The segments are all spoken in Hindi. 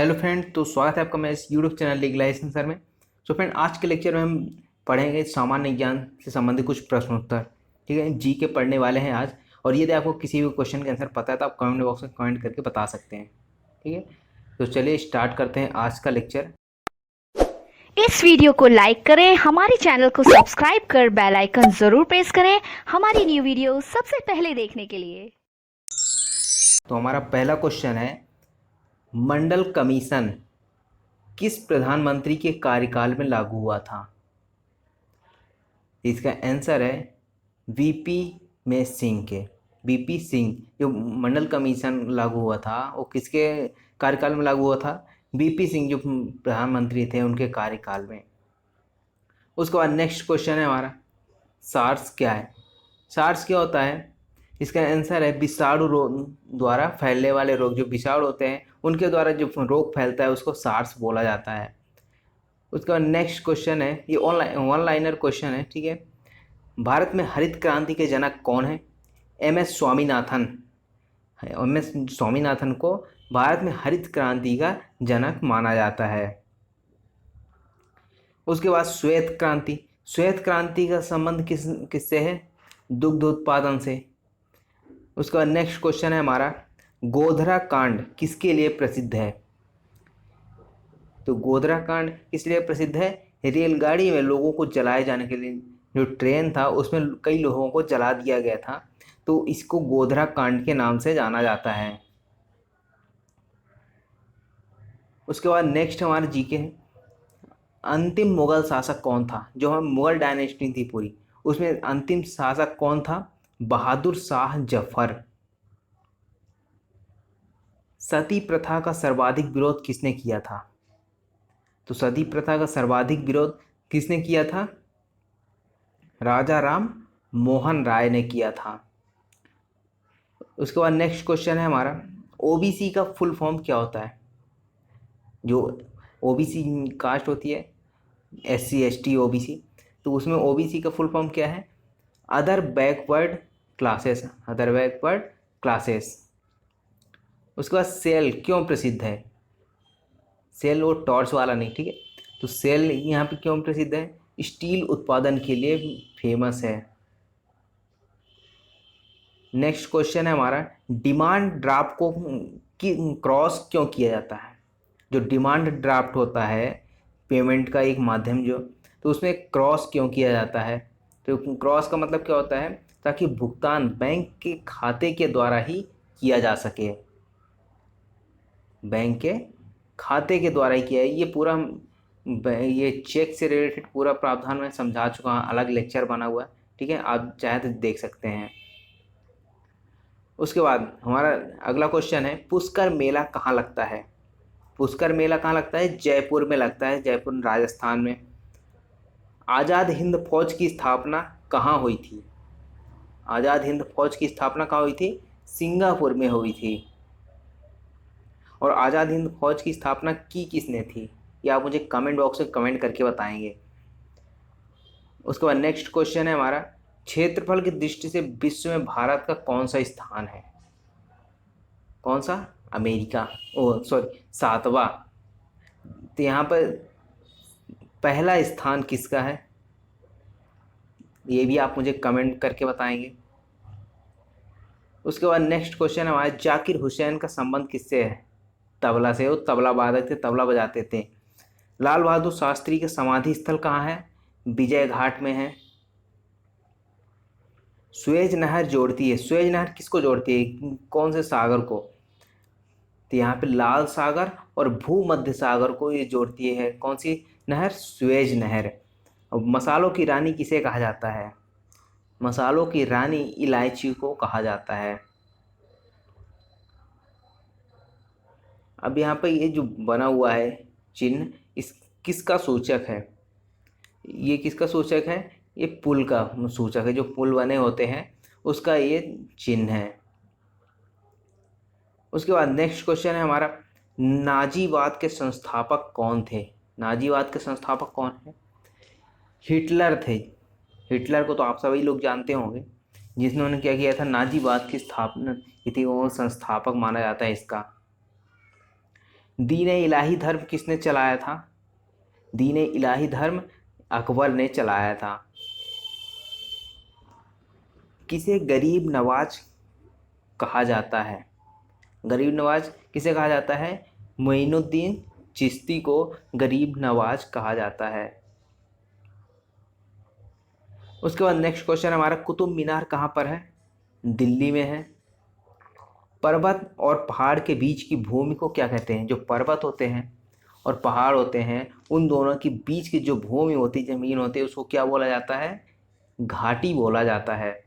हेलो फ्रेंड, तो स्वागत है आपका मैं इस यूट्यूब चैनल लीगलाइजेशन सर में। तो फ्रेंड, आज के लेक्चर में हम पढ़ेंगे सामान्य ज्ञान से संबंधित कुछ प्रश्नोत्तर। ठीक है, जी के पढ़ने वाले हैं आज। और यदि आपको किसी भी क्वेश्चन का आंसर पता है तो आप कमेंट बॉक्स में कमेंट करके बता सकते हैं। ठीक है, तो चलिए स्टार्ट करते हैं आज का लेक्चर। इस वीडियो को लाइक करें, हमारे चैनल को सब्सक्राइब कर बेल आइकन जरूर प्रेस करें हमारी न्यू वीडियो सबसे पहले देखने के लिए। तो हमारा पहला क्वेश्चन है, मंडल कमीशन किस प्रधानमंत्री के कार्यकाल में लागू हुआ था? इसका आंसर है वीपी में सिंह के। वीपी सिंह, जो मंडल कमीशन लागू हुआ था वो किसके कार्यकाल में लागू हुआ था? वीपी सिंह जो प्रधानमंत्री थे उनके कार्यकाल में। उसके बाद नेक्स्ट क्वेश्चन है हमारा, सार्स क्या है? सार्स क्या होता है? इसका आंसर है विषाणु रोग द्वारा फैलने वाले रोग। जो विषाणु होते हैं उनके द्वारा जो रोग फैलता है उसको सार्स बोला जाता है। उसके बाद नेक्स्ट क्वेश्चन है, ये वन लाइनर क्वेश्चन है। ठीक है, भारत में हरित क्रांति के जनक कौन है? M S Swaminathan. M S Swaminathan को भारत में हरित क्रांति का जनक माना जाता है। उसके बाद श्वेत क्रांति। श्वेत क्रांति का संबंध किससे है? दुग्ध उत्पादन से। उसके बाद नेक्स्ट क्वेश्चन है हमारा, गोधरा कांड किसके लिए प्रसिद्ध है? तो गोधरा कांड किस लिए प्रसिद्ध है? रेलगाड़ी में लोगों को जलाए जाने के लिए, जो ट्रेन था उसमें कई लोगों को जला दिया गया था, तो इसको गोधरा कांड के नाम से जाना जाता है। उसके बाद नेक्स्ट हमारे जीके है, अंतिम मुगल शासक कौन था? जो हम मुगल डायनेस्टी थी पूरी, उसमें अंतिम शासक कौन था? बहादुर शाह जफर। सती प्रथा का सर्वाधिक विरोध किसने किया था? तो सती प्रथा का सर्वाधिक विरोध किसने किया था? राजा राम मोहन राय ने किया था। उसके बाद नेक्स्ट क्वेश्चन है हमारा, ओबीसी का फुल फॉर्म क्या होता है? जो ओबीसी कास्ट होती है, एससी एसटी ओबीसी, तो उसमें ओबीसी का फुल फॉर्म क्या है? Other backward classes. Other backward classes. उसके बाद सेल क्यों प्रसिद्ध है? सेल वो टॉर्च वाला नहीं, ठीक है। तो सेल यहाँ पे क्यों प्रसिद्ध है? स्टील उत्पादन के लिए फेमस है। नेक्स्ट क्वेश्चन है हमारा, डिमांड ड्राफ्ट को क्रॉस क्यों किया जाता है? जो डिमांड ड्राफ्ट होता है पेमेंट का एक माध्यम, जो तो उसमें क्रॉस क्यों किया जाता है? तो क्रॉस का मतलब क्या होता है? ताकि भुगतान बैंक के खाते के द्वारा ही किया जा सके। बैंक के खाते के द्वारा ही किया है। ये पूरा ये चेक से रिलेटेड पूरा प्रावधान मैं समझा चुका हूँ, अलग लेक्चर बना हुआ है। ठीक है, आप चाहे तो देख सकते हैं। उसके बाद हमारा अगला क्वेश्चन है, पुष्कर मेला कहाँ लगता है? पुष्कर मेला कहाँ लगता है? जयपुर में लगता है, जयपुर राजस्थान में। आज़ाद हिंद फौज की स्थापना कहाँ हुई थी? आज़ाद हिंद फौज की स्थापना कहाँ हुई थी? सिंगापुर में हुई थी। और आज़ाद हिंद फौज की स्थापना की किसने थी? ये आप मुझे कमेंट बॉक्स में कमेंट करके बताएंगे। उसके बाद नेक्स्ट क्वेश्चन है हमारा, क्षेत्रफल की दृष्टि से विश्व में भारत का कौन सा स्थान है? कौन सा? अमेरिका, ओ सॉरी, सातवां। तो यहाँ पर पहला स्थान किसका है? ये भी आप मुझे कमेंट करके बताएंगे। उसके बाद नेक्स्ट क्वेश्चन है हमारा, जाकिर हुसैन का संबंध किससे है? तबला से। वो तबला वादक थे, तबला बजाते थे। लाल बहादुर शास्त्री के समाधि स्थल कहाँ है? विजय घाट में है। सुएज नहर जोड़ती है, सुएज नहर किसको जोड़ती है? कौन से सागर को? तो यहाँ पे लाल सागर और भूमध्य सागर को ये जोड़ती है। कौन सी नहर? सुएज नहर। अब मसालों की रानी किसे कहा जाता है? मसालों की रानी इलायची को कहा जाता है। अब यहाँ पे ये जो बना हुआ है चिन्ह, इस किसका सूचक है? ये किसका सूचक है? ये पुल का सूचक है। जो पुल बने होते हैं उसका ये चिन्ह है। उसके बाद नेक्स्ट क्वेश्चन है हमारा, नाजीवाद के संस्थापक कौन थे? नाजीवाद के संस्थापक कौन है? हिटलर थे। हिटलर को तो आप सभी लोग जानते होंगे, जिन्होंने क्या किया था, नाजीवाद की स्थापना की थी। वो संस्थापक माना जाता है इसका। दीन इलाही धर्म किसने चलाया था? दीन इलाही धर्म अकबर ने चलाया था। किसे गरीब नवाज कहा जाता है? गरीब नवाज किसे कहा जाता है? मोइनुद्दीन चिश्ती को गरीब नवाज कहा जाता है। उसके बाद नेक्स्ट क्वेश्चन हमारा, कुतुब मीनार कहाँ पर है? दिल्ली में है। पर्वत और पहाड़ के बीच की भूमि को क्या कहते हैं? जो पर्वत होते हैं और पहाड़ होते हैं उन दोनों के बीच की जो भूमि होती, जमीन होती है, उसको क्या बोला जाता है? घाटी बोला जाता है।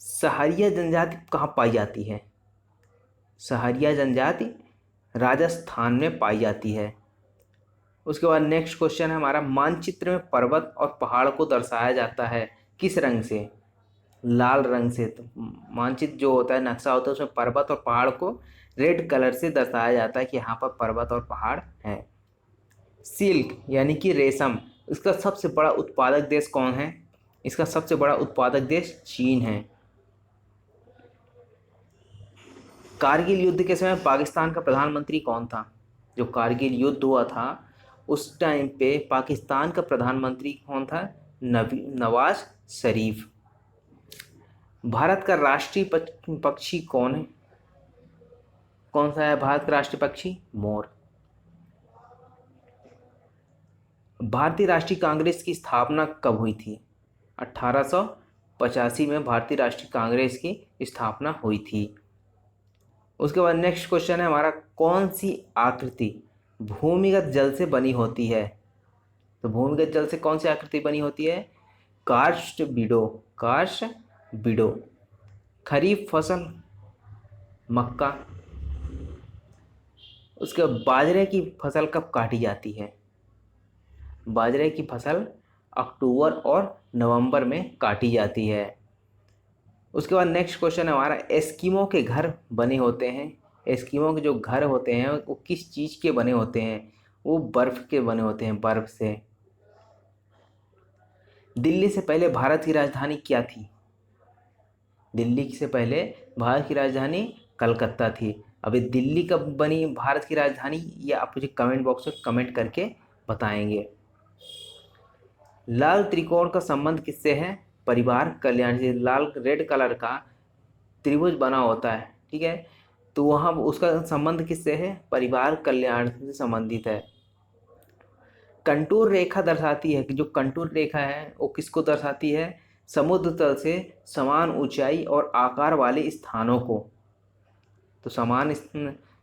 सहरिया जनजाति कहाँ पाई जाती है? सहरिया जनजाति राजस्थान में पाई जाती है। उसके बाद नेक्स्ट क्वेश्चन है हमारा, मानचित्र में पर्वत और पहाड़ को दर्शाया जाता है किस रंग से? लाल रंग से। तो मानचित्र जो होता है, नक्शा होता है, उसमें पर्वत और पहाड़ को रेड कलर से दर्शाया जाता है कि यहाँ पर पर्वत और पहाड़ हैं। सिल्क यानी कि रेशम, इसका सबसे बड़ा उत्पादक देश कौन है? इसका सबसे बड़ा उत्पादक देश चीन है। कारगिल युद्ध के समय पाकिस्तान का प्रधानमंत्री कौन था? जो कारगिल युद्ध हुआ था उस टाइम पे पाकिस्तान का प्रधानमंत्री कौन था? नवाज शरीफ। भारत का राष्ट्रीय पक्षी कौन है? कौन सा है भारत का राष्ट्रीय पक्षी? मोर। भारतीय राष्ट्रीय कांग्रेस की स्थापना कब हुई थी? 1885 में भारतीय राष्ट्रीय कांग्रेस की स्थापना हुई थी। उसके बाद नेक्स्ट क्वेश्चन है हमारा, कौन सी आकृति भूमिगत जल से बनी होती है? तो भूमिगत जल से कौन सी आकृति बनी होती है? कार्स्ट बिडो। कार्स्ट बिडो। खरीफ फसल मक्का। उसके बाद बाजरे की फसल कब काटी जाती है? बाजरे की फसल अक्टूबर और नवंबर में काटी जाती है। उसके बाद नेक्स्ट क्वेश्चन है हमारा, एस्किमो के घर बने होते हैं। एस्किमो के जो घर होते हैं वो किस चीज़ के बने होते हैं? वो बर्फ़ के बने होते हैं, बर्फ़ से। दिल्ली से पहले भारत की राजधानी क्या थी? दिल्ली से पहले भारत की राजधानी कलकत्ता थी। अभी दिल्ली कब बनी भारत की राजधानी, ये आप मुझे कमेंट बॉक्स में कमेंट करके बताएंगे। लाल त्रिकोण का संबंध किससे है? परिवार कल्याण से। लाल रेड कलर का त्रिभुज बना होता है, ठीक है, तो वहाँ उसका संबंध किससे है? परिवार कल्याण से संबंधित है। कंटूर रेखा दर्शाती है कि जो कंटूर रेखा है वो किसको दर्शाती है? समुद्र तल से समान ऊंचाई और आकार वाले स्थानों को। तो समान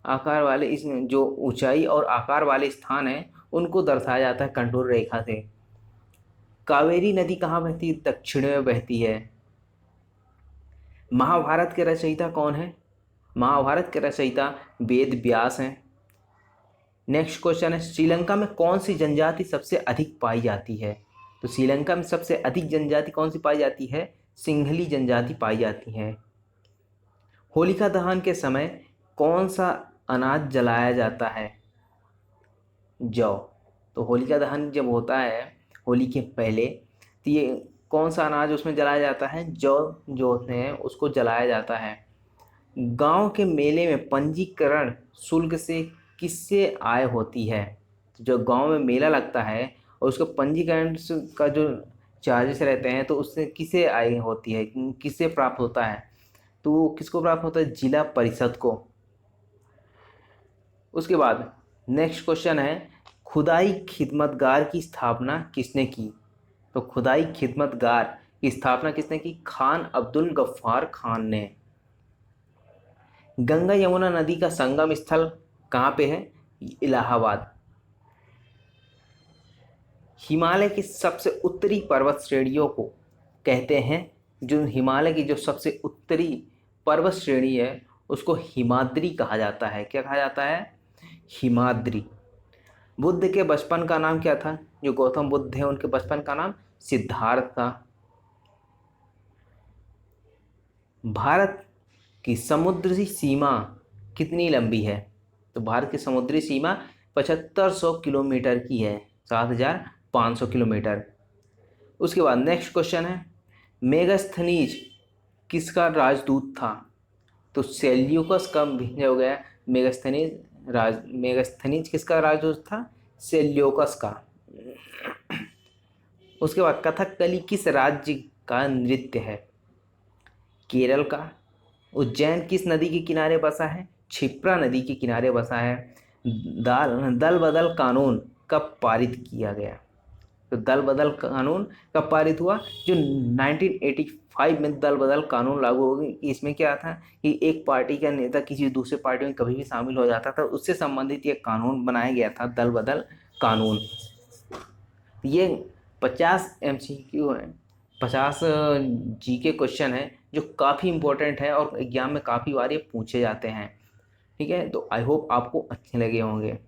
आकार वाले इस जो ऊंचाई और आकार वाले स्थान हैं उनको दर्शाया जाता है कंटूर रेखा से। कावेरी नदी कहाँ बहती है? दक्षिण में बहती है। महाभारत के रचयिता कौन है? महाभारत के रचयिता वेद व्यास हैं। नेक्स्ट क्वेश्चन है, श्रीलंका में कौन सी जनजाति सबसे अधिक पाई जाती है? तो श्रीलंका में सबसे अधिक जनजाति कौन सी पाई जाती है? सिंहली जनजाति पाई जाती है। होलिका दहन के समय कौन सा अनाज जलाया जाता है? जौ। तो होलिका दहन जब होता है होली के पहले, तो ये कौन सा अनाज उसमें जलाया जाता है? जौ जो होते हैं उसको जलाया जाता है। गांव के मेले में पंजीकरण शुल्क से किससे आय होती है? तो जो गांव में मेला लगता है और उसका पंजीकरण का जो चार्जेस रहते हैं तो उससे किसे आय होती है, किससे प्राप्त होता है? तो वो किसको प्राप्त होता है? जिला परिषद को। उसके बाद नेक्स्ट क्वेश्चन है, खुदाई खिदमतगार की स्थापना किसने की? तो खुदाई खिदमतगार की स्थापना किसने की? खान अब्दुल गफ्फार खान ने। गंगा यमुना नदी का संगम स्थल कहाँ पे है? इलाहाबाद। हिमालय की सबसे उत्तरी पर्वत श्रेणियों को कहते हैं, जो हिमालय की जो सबसे उत्तरी पर्वत श्रेणी है उसको हिमाद्री कहा जाता है। क्या कहा जाता है? हिमाद्री। बुद्ध के बचपन का नाम क्या था? जो गौतम बुद्ध हैं उनके बचपन का नाम सिद्धार्थ था। भारत की समुद्री सीमा कितनी लंबी है? तो भारत की समुद्री सीमा 7500 किलोमीटर की है, 7500 किलोमीटर। उसके बाद नेक्स्ट क्वेश्चन है, मेगास्थनीज किसका राजदूत था? तो सेल्यूकस कब हो गया? मेगास्थनीज किसका राजवंश था? सेल्यूकस का। उसके बाद कथकली किस राज्य का नृत्य है? केरल का। उज्जैन किस नदी के किनारे बसा है? क्षिप्रा नदी के किनारे बसा है। दल बदल कानून कब पारित किया गया? तो दल बदल कानून कब पारित हुआ? जो 1985 में दल बदल कानून लागू हो गई। इसमें क्या था कि एक पार्टी का नेता किसी दूसरे पार्टी में कभी भी शामिल हो जाता था, उससे संबंधित ये कानून बनाया गया था, दल बदल कानून। ये 50 MCQ है, 50 GK क्वेश्चन है जो काफ़ी इंपॉर्टेंट है और एग्जाम में काफ़ी बार ये पूछे जाते हैं। ठीक है, तो आई होप आपको अच्छे लगे होंगे।